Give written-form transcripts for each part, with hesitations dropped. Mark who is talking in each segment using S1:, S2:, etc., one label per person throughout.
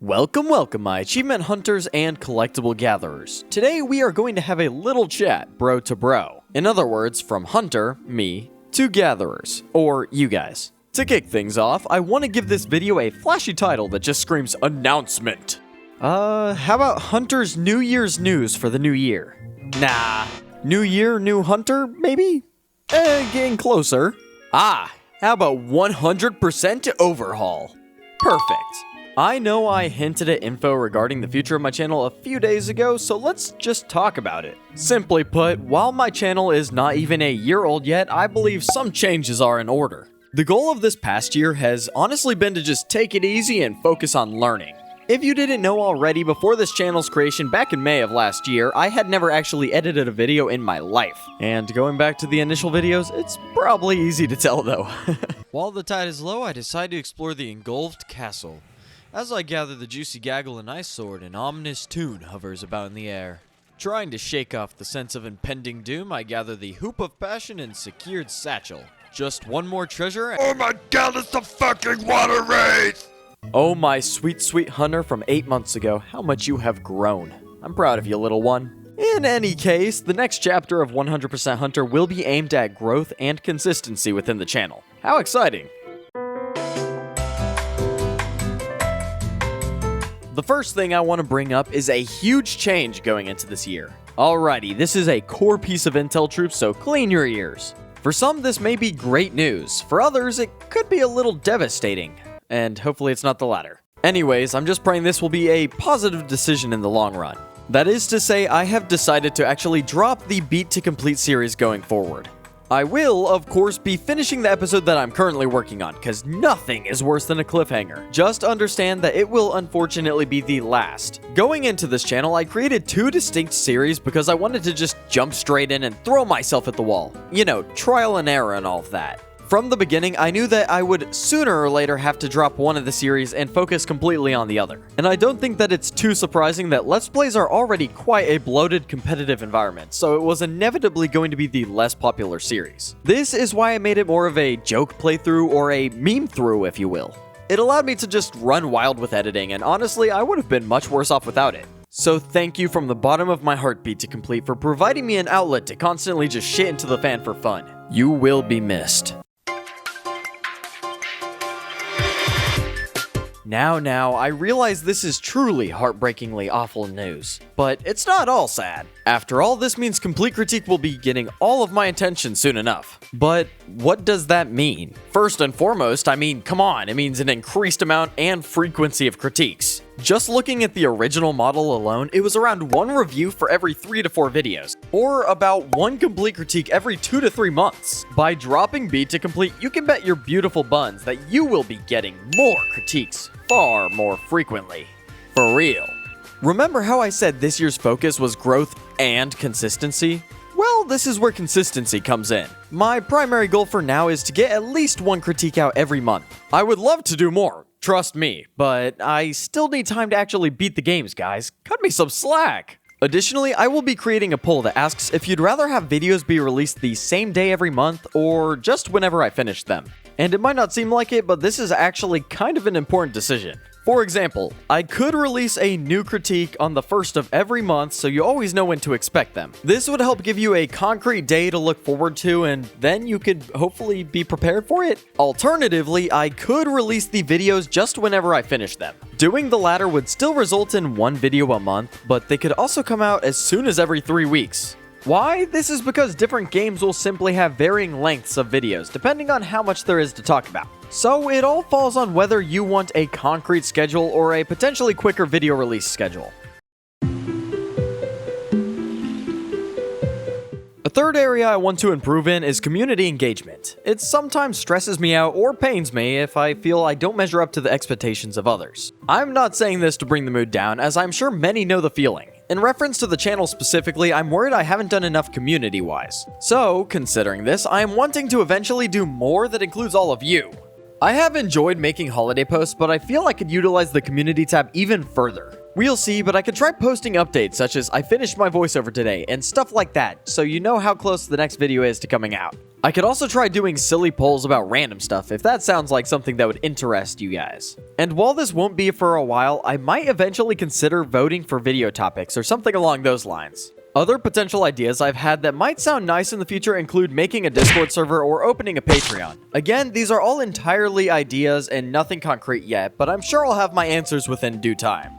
S1: Welcome, my achievement hunters and collectible gatherers. Today we are going to have a little chat, bro to bro. In other words, from hunter, me, to gatherers, or you guys. To kick things off, I want to give this video a flashy title that just screams announcement. How about Hunter's New Year's news for the new year? Nah. New year, new hunter, maybe? Getting closer. How about 100% Overhaul? Perfect. I know I hinted at info regarding the future of my channel a few days ago, so let's just talk about it. Simply put, while my channel is not even a year old yet, I believe some changes are in order. The goal of this past year has honestly been to just take it easy and focus on learning. If you didn't know already, before this channel's creation back in May of last year, I had never actually edited a video in my life. And going back to the initial videos, it's probably easy to tell though. While the tide is low, I decide to explore the engulfed castle. As I gather the juicy gaggle, an ice sword, an ominous tune hovers about in the air. Trying to shake off the sense of impending doom, I gather the hoop of passion and secured satchel. Just one more treasure.
S2: Oh my god, it's the fucking water wraith!
S1: Oh my sweet, sweet hunter from 8 months ago, how much you have grown. I'm proud of you, little one. In any case, the next chapter of 100% Hunter will be aimed at growth and consistency within the channel. How exciting! The first thing I want to bring up is a huge change going into this year. Alrighty, this is a core piece of intel, troops, so clean your ears. For some, this may be great news. For others, it could be a little devastating. And hopefully it's not the latter. Anyways, I'm just praying this will be a positive decision in the long run. That is to say, I have decided to actually drop the Beat to Complete series going forward. I will, of course, be finishing the episode that I'm currently working on, because nothing is worse than a cliffhanger. Just understand that it will unfortunately be the last. Going into this channel, I created 2 distinct series because I wanted to just jump straight in and throw myself at the wall. You know, trial and error and all of that. From the beginning, I knew that I would sooner or later have to drop one of the series and focus completely on the other. And I don't think that it's too surprising that Let's Plays are already quite a bloated competitive environment, so it was inevitably going to be the less popular series. This is why I made it more of a joke playthrough or a meme through, if you will. It allowed me to just run wild with editing, and honestly, I would have been much worse off without it. So thank you from the bottom of my heart, Beat to Complete, for providing me an outlet to constantly just shit into the fan for fun. You will be missed. Now, I realize this is truly heartbreakingly awful news, but it's not all sad. After all, this means Complete Critique will be getting all of my attention soon enough. But what does that mean? First and foremost, I mean, come on, it means an increased amount and frequency of critiques. Just looking at the original model alone, it was around 1 review for every 3 to 4 videos, or about 1 complete critique every 2 to 3 months. By dropping Beat to Complete, you can bet your beautiful buns that you will be getting more critiques far more frequently. For real. Remember how I said this year's focus was growth and consistency? Well, this is where consistency comes in. My primary goal for now is to get at least 1 critique out every month. I would love to do more. Trust me, but I still need time to actually beat the games, guys. Cut me some slack! Additionally, I will be creating a poll that asks if you'd rather have videos be released the same day every month, or just whenever I finish them. And it might not seem like it, but this is actually kind of an important decision. For example, I could release a new critique on the 1st of every month so you always know when to expect them. This would help give you a concrete day to look forward to, and then you could hopefully be prepared for it. Alternatively, I could release the videos just whenever I finish them. Doing the latter would still result in 1 video a month, but they could also come out as soon as every 3 weeks. Why? This is because different games will simply have varying lengths of videos, depending on how much there is to talk about. So it all falls on whether you want a concrete schedule or a potentially quicker video release schedule. A third area I want to improve in is community engagement. It sometimes stresses me out or pains me if I feel I don't measure up to the expectations of others. I'm not saying this to bring the mood down, as I'm sure many know the feeling. In reference to the channel specifically, I'm worried I haven't done enough community-wise. So, considering this, I am wanting to eventually do more that includes all of you. I have enjoyed making holiday posts, but I feel I could utilize the community tab even further. We'll see, but I could try posting updates such as I finished my voiceover today and stuff like that, so you know how close the next video is to coming out. I could also try doing silly polls about random stuff if that sounds like something that would interest you guys. And while this won't be for a while, I might eventually consider voting for video topics or something along those lines. Other potential ideas I've had that might sound nice in the future include making a Discord server or opening a Patreon. Again, these are all entirely ideas and nothing concrete yet, but I'm sure I'll have my answers within due time.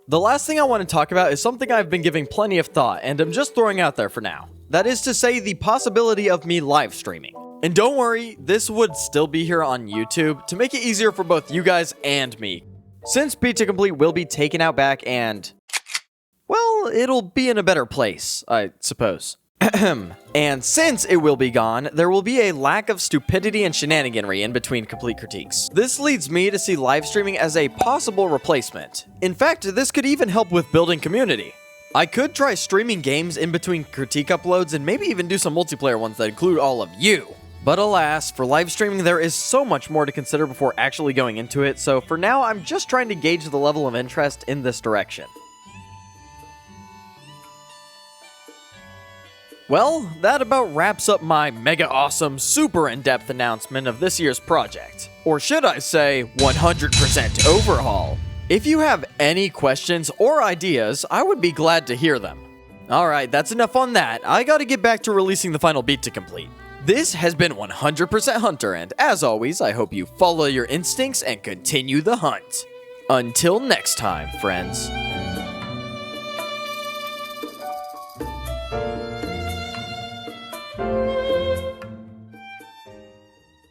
S1: The last thing I want to talk about is something I've been giving plenty of thought and I'm just throwing out there for now. That is to say, the possibility of me live streaming. And don't worry, this would still be here on YouTube to make it easier for both you guys and me. Since Beat to Complete will be taken out back and, well, it'll be in a better place, I suppose. And since it will be gone, there will be a lack of stupidity and shenaniganry in between complete critiques. This leads me to see live streaming as a possible replacement. In fact, this could even help with building community. I could try streaming games in between critique uploads and maybe even do some multiplayer ones that include all of you. But alas, for live streaming there is so much more to consider before actually going into it, so for now I'm just trying to gauge the level of interest in this direction. Well, that about wraps up my mega awesome, super in-depth announcement of this year's project. Or should I say, 100% overhaul. If you have any questions or ideas, I would be glad to hear them. Alright, that's enough on that. I gotta get back to releasing the final beat to complete. This has been 100% Hunter, and as always, I hope you follow your instincts and continue the hunt. Until next time, friends.